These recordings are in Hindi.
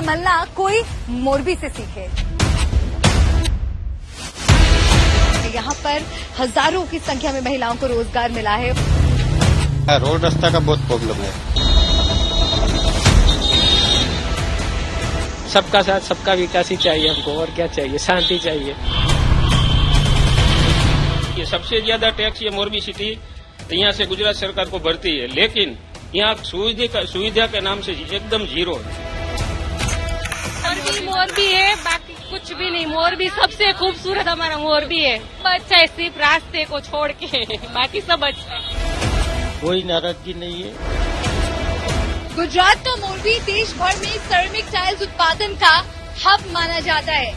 संभलना कोई मोरबी से सीखे। यहाँ पर हजारों की संख्या में महिलाओं को रोजगार मिला है। रोड रास्ता का बहुत प्रॉब्लम है। सबका साथ सबका विकास ही चाहिए हमको, और क्या चाहिए, शांति चाहिए। ये सबसे ज्यादा टैक्स ये मोरबी सिटी यहाँ से गुजरात सरकार को भरती है, लेकिन यहाँ सुविधा के नाम से एकदम जीरो है। मोरबी है, बाकी कुछ भी नहीं। मोरबी सबसे खूबसूरत हमारा मोरबी है। अच्छा है, सिर्फ रास्ते को छोड़ के बाकी सब अच्छा है। कोई नाराजगी नहीं है। गुजरात का मोरबी देश भर में सेरेमिक टाइल्स उत्पादन का हब माना जाता है।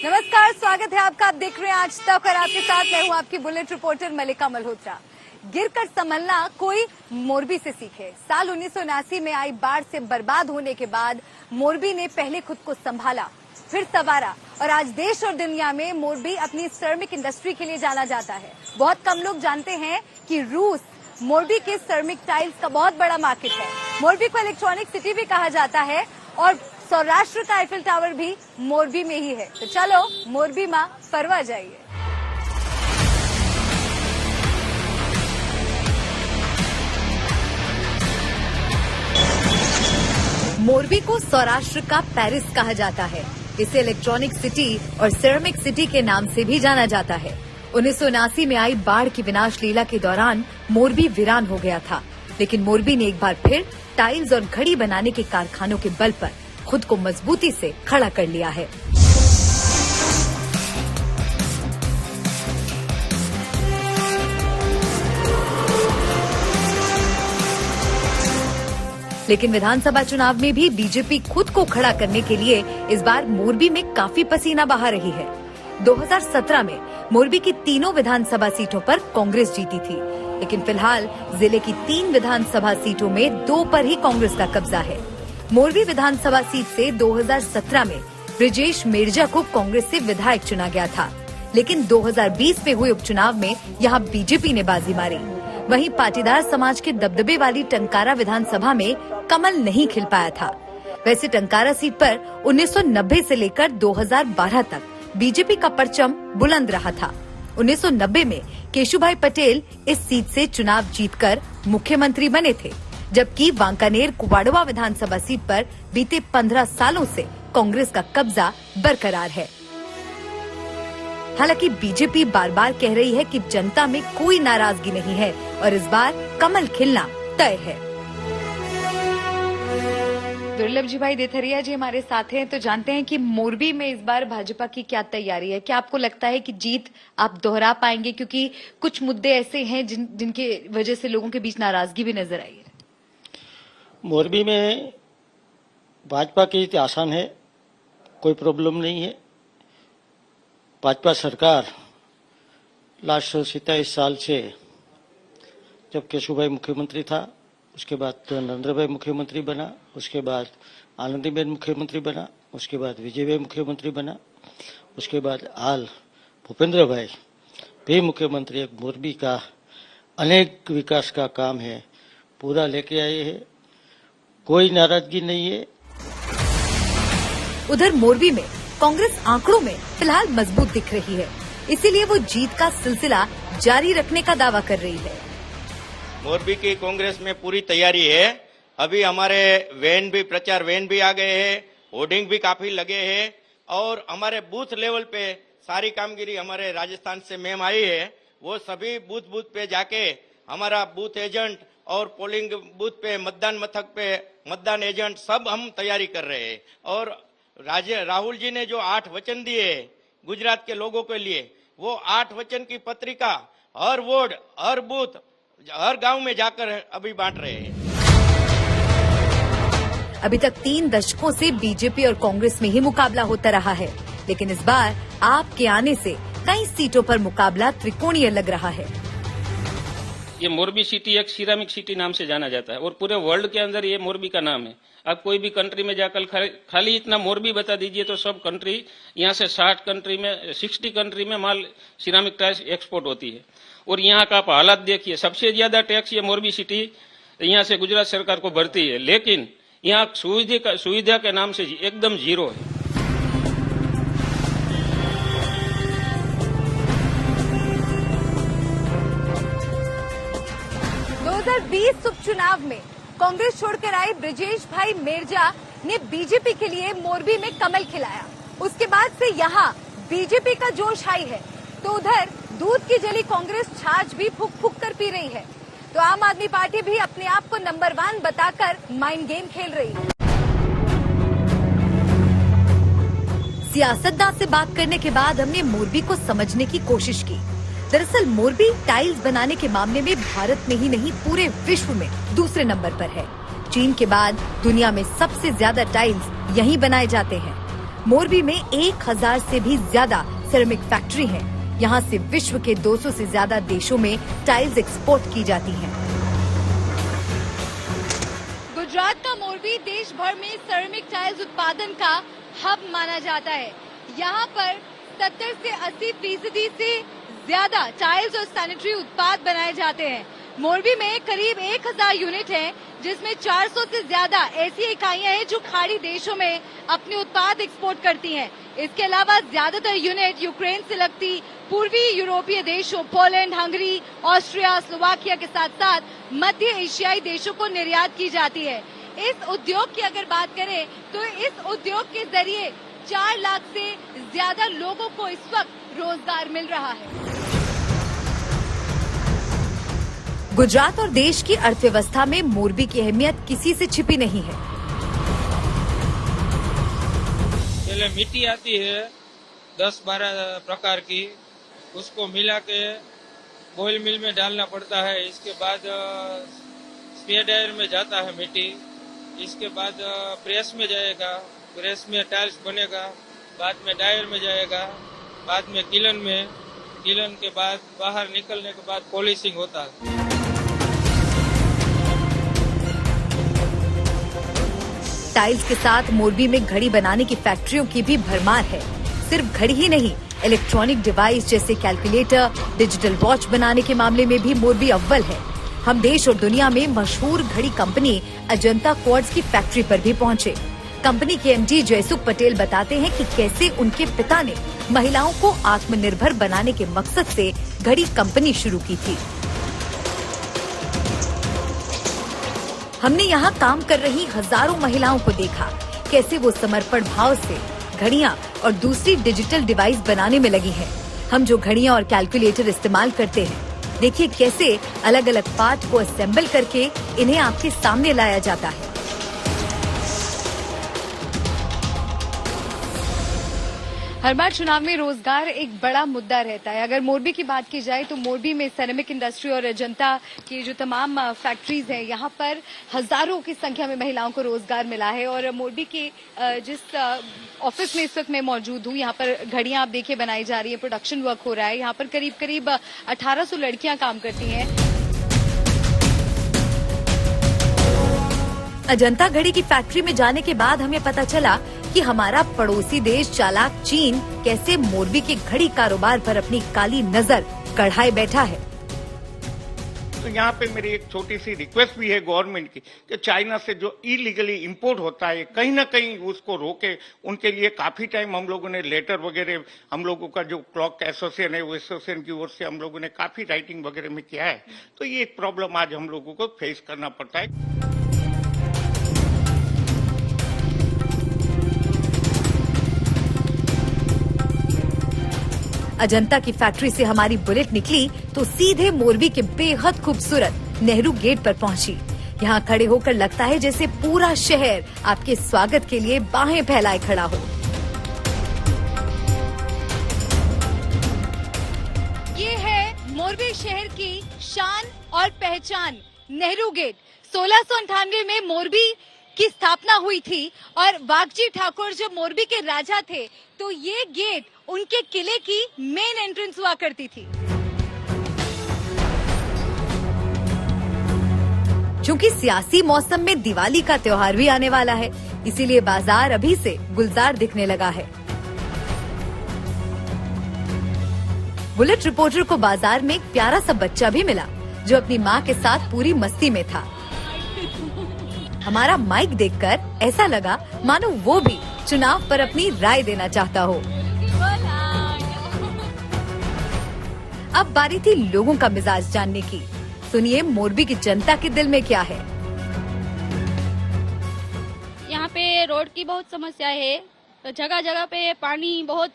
नमस्कार, स्वागत है आपका। आप देख रहे हैं आज तक और आपके साथ मैं हूं आपकी बुलेट रिपोर्टर मलिका मल्होत्रा। गिरकर संभलना कोई मोरबी से सीखे। साल 1979 में आई बाढ़ से बर्बाद होने के बाद मोरबी ने पहले खुद को संभाला, फिर संवारा और आज देश और दुनिया में मोरबी अपनी सेरेमिक इंडस्ट्री के लिए जाना जाता है। बहुत कम लोग जानते हैं कि रूस मोरबी के सेरेमिक टाइल्स का बहुत बड़ा मार्केट है। मोरबी को इलेक्ट्रॉनिक सिटी भी कहा जाता है और सौराष्ट्र का आईफिल टावर भी मोरबी में ही है। तो चलो मोरबी मां परवा जाइए। मोरबी को सौराष्ट्र का पेरिस कहा जाता है। इसे इलेक्ट्रॉनिक सिटी और सेरेमिक सिटी के नाम से भी जाना जाता है। 1979 में आई बाढ़ की विनाश लीला के दौरान मोरबी वीरान हो गया था, लेकिन मोरबी ने एक बार फिर टाइल्स और घड़ी बनाने के कारखानों के बल पर खुद को मजबूती से खड़ा कर लिया है। लेकिन विधानसभा चुनाव में भी बीजेपी खुद को खड़ा करने के लिए इस बार मोरबी में काफी पसीना बहा रही है। 2017 में मोरबी की तीनों विधानसभा सीटों पर कांग्रेस जीती थी, लेकिन फिलहाल जिले की 3 विधानसभा सीटों में 2 पर ही कांग्रेस का कब्जा है। मोरबी विधानसभा सीट से 2017 में ब्रिजेश मेरजा को कांग्रेस से विधायक चुना गया था, लेकिन 2020 में हुए उपचुनाव में यहाँ बीजेपी ने बाजी मारी। वहीं पाटीदार समाज के दबदबे वाली टंकारा विधानसभा में कमल नहीं खिल पाया था। वैसे टंकारा सीट पर 1990 से लेकर 2012 तक बीजेपी का परचम बुलंद रहा था। 1990 में केशुभाई पटेल इस सीट से चुनाव जीतकर मुख्यमंत्री बने थे, जबकि वांकानेर कुवाड़वा विधानसभा सीट पर बीते 15 सालों से कांग्रेस का कब्जा बरकरार है। हालांकि बीजेपी बार बार कह रही है कि जनता में कोई नाराजगी नहीं है और इस बार कमल खिलना तय है। दुर्लभ जी भाई देथरिया जी हमारे साथ हैं, तो जानते हैं कि मोरबी में इस बार भाजपा की क्या तैयारी है। क्या आपको लगता है कि जीत आप दोहरा पाएंगे, क्योंकि कुछ मुद्दे ऐसे हैं जिनके वजह से लोगों के बीच नाराजगी भी नजर आई है। मोरबी में भाजपा की जीत आसान है, कोई प्रॉब्लम नहीं है। भाजपा सरकार लास्ट 27 साल से, जब केशुभाई मुख्यमंत्री था, उसके बाद नरेंद्र भाई मुख्यमंत्री बना, उसके बाद आनंदीबेन मुख्यमंत्री बना, उसके बाद विजय भाई मुख्यमंत्री बना, उसके बाद हाल भूपेंद्र भाई भी मुख्यमंत्री। एक मोरबी का अनेक विकास का काम है, पूरा लेके आए हैं, कोई नाराजगी नहीं है। उधर मोरबी में कांग्रेस आंकड़ों में फिलहाल मजबूत दिख रही है, इसीलिए वो जीत का सिलसिला जारी रखने का दावा कर रही है। मोरबी की कांग्रेस में पूरी तैयारी है। अभी हमारे प्रचार वैन भी आ गए हैं, होर्डिंग भी काफी लगे हैं और हमारे बूथ लेवल पे सारी कामगिरी हमारे राजस्थान से मैम आई है। वो सभी बूथ पे जाके हमारा बूथ एजेंट और पोलिंग बूथ पे, मतदान मथक पे मतदान एजेंट सब हम तैयारी कर रहे हैं। और राहुल जी ने जो 8 वचन दिए गुजरात के लोगों के लिए, वो 8 वचन की पत्रिका हर वार्ड, हर बूथ, हर गांव में जाकर अभी बांट रहे हैं। अभी तक 3 दशकों से बीजेपी और कांग्रेस में ही मुकाबला होता रहा है, लेकिन इस बार आपके आने से कई सीटों पर मुकाबला त्रिकोणीय लग रहा है। ये मोरबी सिटी एक सिरामिक सिटी नाम से जाना जाता है और पूरे वर्ल्ड के अंदर ये मोरबी का नाम है। आप कोई भी कंट्री में जाकर खाली इतना मोरबी बता दीजिए तो सब कंट्री, यहाँ से 60 कंट्री में माल सिरामिक टाइल्स एक्सपोर्ट होती है। और यहाँ का आप हालात देखिए, सबसे ज्यादा टैक्स ये मोरबी सिटी यहाँ से गुजरात सरकार को भरती है, लेकिन यहाँ सुविधा के नाम से एकदम जीरो है। उपचुनाव में कांग्रेस छोड़कर आए ब्रिजेश भाई मेरजा ने बीजेपी के लिए मोरबी में कमल खिलाया। उसके बाद से यहाँ बीजेपी का जोश हाई है, तो उधर दूध की जली कांग्रेस छाछ भी फूक फूक कर पी रही है। तो आम आदमी पार्टी भी अपने आप को नंबर 1 बताकर माइंड गेम खेल रही है। सियासतदान से बात करने के बाद हमने मोरबी को समझने की कोशिश की। दरअसल मोरबी टाइल्स बनाने के मामले में भारत में ही नहीं पूरे विश्व में दूसरे नंबर पर है। चीन के बाद दुनिया में सबसे ज्यादा टाइल्स यहीं बनाए जाते हैं। मोरबी में 1000 से भी ज्यादा सिरेमिक फैक्ट्री है। यहाँ से विश्व के 200 से ज्यादा देशों में टाइल्स एक्सपोर्ट की जाती हैं। गुजरात का मोरबी देश भर में सिरेमिक टाइल्स उत्पादन का हब माना जाता है। यहाँ पर 70 से 80% से ज्यादा टाइल्स और सैनिटरी उत्पाद बनाए जाते हैं। मोरबी में करीब 1000 यूनिट हैं, जिसमें 400 से ज्यादा ऐसी इकाइयां हैं जो खाड़ी देशों में अपने उत्पाद एक्सपोर्ट करती हैं। इसके अलावा ज्यादातर यूनिट यूक्रेन से लगती पूर्वी यूरोपीय देशों पोलैंड, हंगरी, ऑस्ट्रिया, स्लोवाकिया के साथ साथ मध्य एशियाई देशों को निर्यात की जाती है। इस उद्योग की अगर बात करें तो इस उद्योग के जरिए 4 लाख से ज्यादा लोगों को इस वक्त रोजगार मिल रहा है। गुजरात और देश की अर्थव्यवस्था में मोरबी की अहमियत किसी से छिपी नहीं है। पहले मिट्टी आती है 10-12 प्रकार की, उसको मिला के बॉयल मिल में डालना पड़ता है। इसके बाद स्पेयर ड्रायर में जाता है मिट्टी। इसके बाद प्रेस में जाएगा, प्रेस में टाइल्स बनेगा, बाद में ड्रायर में जाएगा, बाद में किलन में, किलन के बाद बाहर निकलने के बाद पॉलिशिंग होता है। टाइल्स के साथ मोरबी में घड़ी बनाने की फैक्ट्रियों की भी भरमार है। सिर्फ घड़ी ही नहीं, इलेक्ट्रॉनिक डिवाइस जैसे कैलकुलेटर, डिजिटल वॉच बनाने के मामले में भी मोरबी अव्वल है। हम देश और दुनिया में मशहूर घड़ी कंपनी अजंता क्वार्ट्ज की फैक्ट्री पर भी पहुंचे। कंपनी के एमडी जयसुख पटेल बताते हैं कि कैसे उनके पिता ने महिलाओं को आत्मनिर्भर बनाने के मकसद से घड़ी कंपनी शुरू की थी। हमने यहाँ काम कर रही हजारों महिलाओं को देखा, कैसे वो समर्पण भाव से घड़ियां और दूसरी डिजिटल डिवाइस बनाने में लगी हैं। हम जो घड़ियां और कैलकुलेटर इस्तेमाल करते हैं, देखिए कैसे अलग अलग पार्ट को असेंबल करके इन्हें आपके सामने लाया जाता है। हर बार चुनाव में रोजगार एक बड़ा मुद्दा रहता है। अगर मोरबी की बात की जाए तो मोरबी में सिरेमिक इंडस्ट्री और अजंता की जो तमाम फैक्ट्रीज हैं, यहाँ पर हजारों की संख्या में महिलाओं को रोजगार मिला है। और मोरबी के जिस ऑफिस में इस वक्त मैं मौजूद हूँ, यहाँ पर घड़ियां आप देखिए बनाई जा रही है, प्रोडक्शन वर्क हो रहा है। यहाँ पर करीब करीब 1800 लड़कियां काम करती हैं। अजंता घड़ी की फैक्ट्री में जाने के बाद हमें पता चला कि हमारा पड़ोसी देश चालाक चीन कैसे मोरबी के घड़ी कारोबार पर अपनी काली नजर गड़ाए बैठा है। तो यहाँ पे मेरी एक छोटी सी रिक्वेस्ट भी है गवर्नमेंट की कि चाइना से जो इलीगली इंपोर्ट होता है कहीं ना कहीं उसको रोके। उनके लिए काफी टाइम हम लोगों ने लेटर वगैरह, हम लोगों का जो क्लॉक एसोसिएशन है वो एसोसिएशन की ओर से हम लोगों ने काफी राइटिंग वगैरह में किया है। तो ये एक प्रॉब्लम आज हम लोगों को फेस करना पड़ता है। अजंता की फैक्ट्री से हमारी बुलेट निकली तो सीधे मोरबी के बेहद खूबसूरत नेहरू गेट पर पहुंची। यहाँ खड़े होकर लगता है जैसे पूरा शहर आपके स्वागत के लिए बाहें फैलाए खड़ा हो। ये है मोरबी शहर की शान और पहचान, नेहरू गेट। 1698 में मोरबी की स्थापना हुई थी और वाघजी ठाकुर जब मोरबी के राजा थे तो ये गेट उनके किले की मेन एंट्रेंस हुआ करती थी। चूंकि सियासी मौसम में दिवाली का त्योहार भी आने वाला है, इसीलिए बाजार अभी से गुलजार दिखने लगा है। बुलेट रिपोर्टर को बाजार में एक प्यारा सा बच्चा भी मिला जो अपनी माँ के साथ पूरी मस्ती में था। हमारा माइक देखकर ऐसा लगा मानो वो भी चुनाव पर अपनी राय देना चाहता हो। अब बारी थी लोगों का मिजाज जानने की। सुनिए मोरबी की जनता के दिल में क्या है। यहाँ पे रोड की बहुत समस्या है, जगह जगह पे पानी बहुत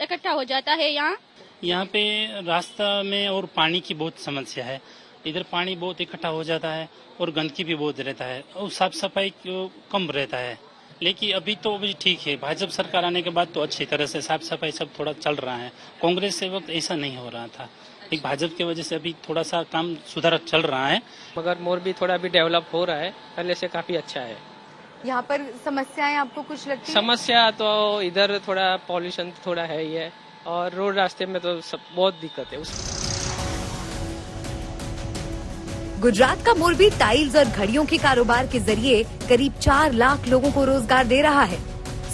इकट्ठा हो जाता है। यहाँ पे रास्ता में और पानी की बहुत समस्या है। इधर पानी बहुत इकट्ठा हो जाता है और गंदगी भी बहुत रहता है और साफ सफाई कम रहता है। लेकिन अभी तो अभी ठीक है, भाजपा सरकार आने के बाद तो अच्छी तरह से साफ सफाई सब थोड़ा चल रहा है। कांग्रेस से वक्त ऐसा नहीं हो रहा था, एक भाजपा की वजह से अभी थोड़ा सा काम सुधार चल रहा है। मगर मोरबी थोड़ा भी डेवलप हो रहा है, पहले से काफी अच्छा है। यहाँ पर समस्याएं आपको कुछ लगती हैं? समस्या तो इधर थोड़ा पॉल्यूशन थोड़ा है ही है और रोड रास्ते में तो सब बहुत दिक्कत है। गुजरात का मोरबी टाइल्स और घड़ियों के कारोबार के जरिए करीब 4 लाख लोगों को रोजगार दे रहा है।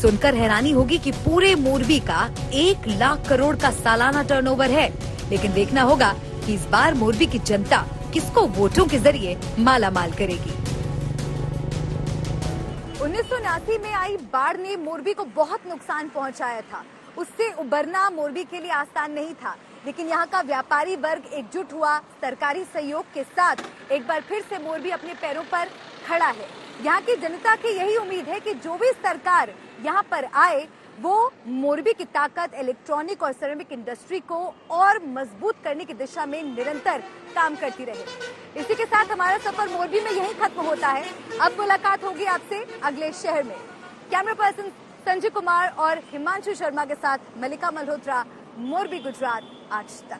सुनकर हैरानी होगी कि पूरे मोरबी का 1 लाख करोड़ का सालाना टर्नओवर है। लेकिन देखना होगा कि इस बार मोरबी की जनता किसको वोटों के जरिए माला माल करेगी। 1979 में आई बाढ़ ने मोरबी को बहुत नुकसान पहुंचाया था। उससे उबरना मोरबी के लिए आसान नहीं था, लेकिन यहाँ का व्यापारी वर्ग एकजुट हुआ। सरकारी सहयोग के साथ एक बार फिर से मोरबी अपने पैरों पर खड़ा है। यहाँ की जनता की यही उम्मीद है कि जो भी सरकार यहाँ पर आए वो मोरबी की ताकत इलेक्ट्रॉनिक और सिरेमिक इंडस्ट्री को और मजबूत करने की दिशा में निरंतर काम करती रहे। इसी के साथ हमारा सफर मोरबी में यहीं खत्म होता है। अब मुलाकात होगी आपसे अगले शहर में। कैमरा पर्सन संजय कुमार और हिमांशु शर्मा के साथ मलिका मल्होत्रा, मोरबी गुजरात आज तक।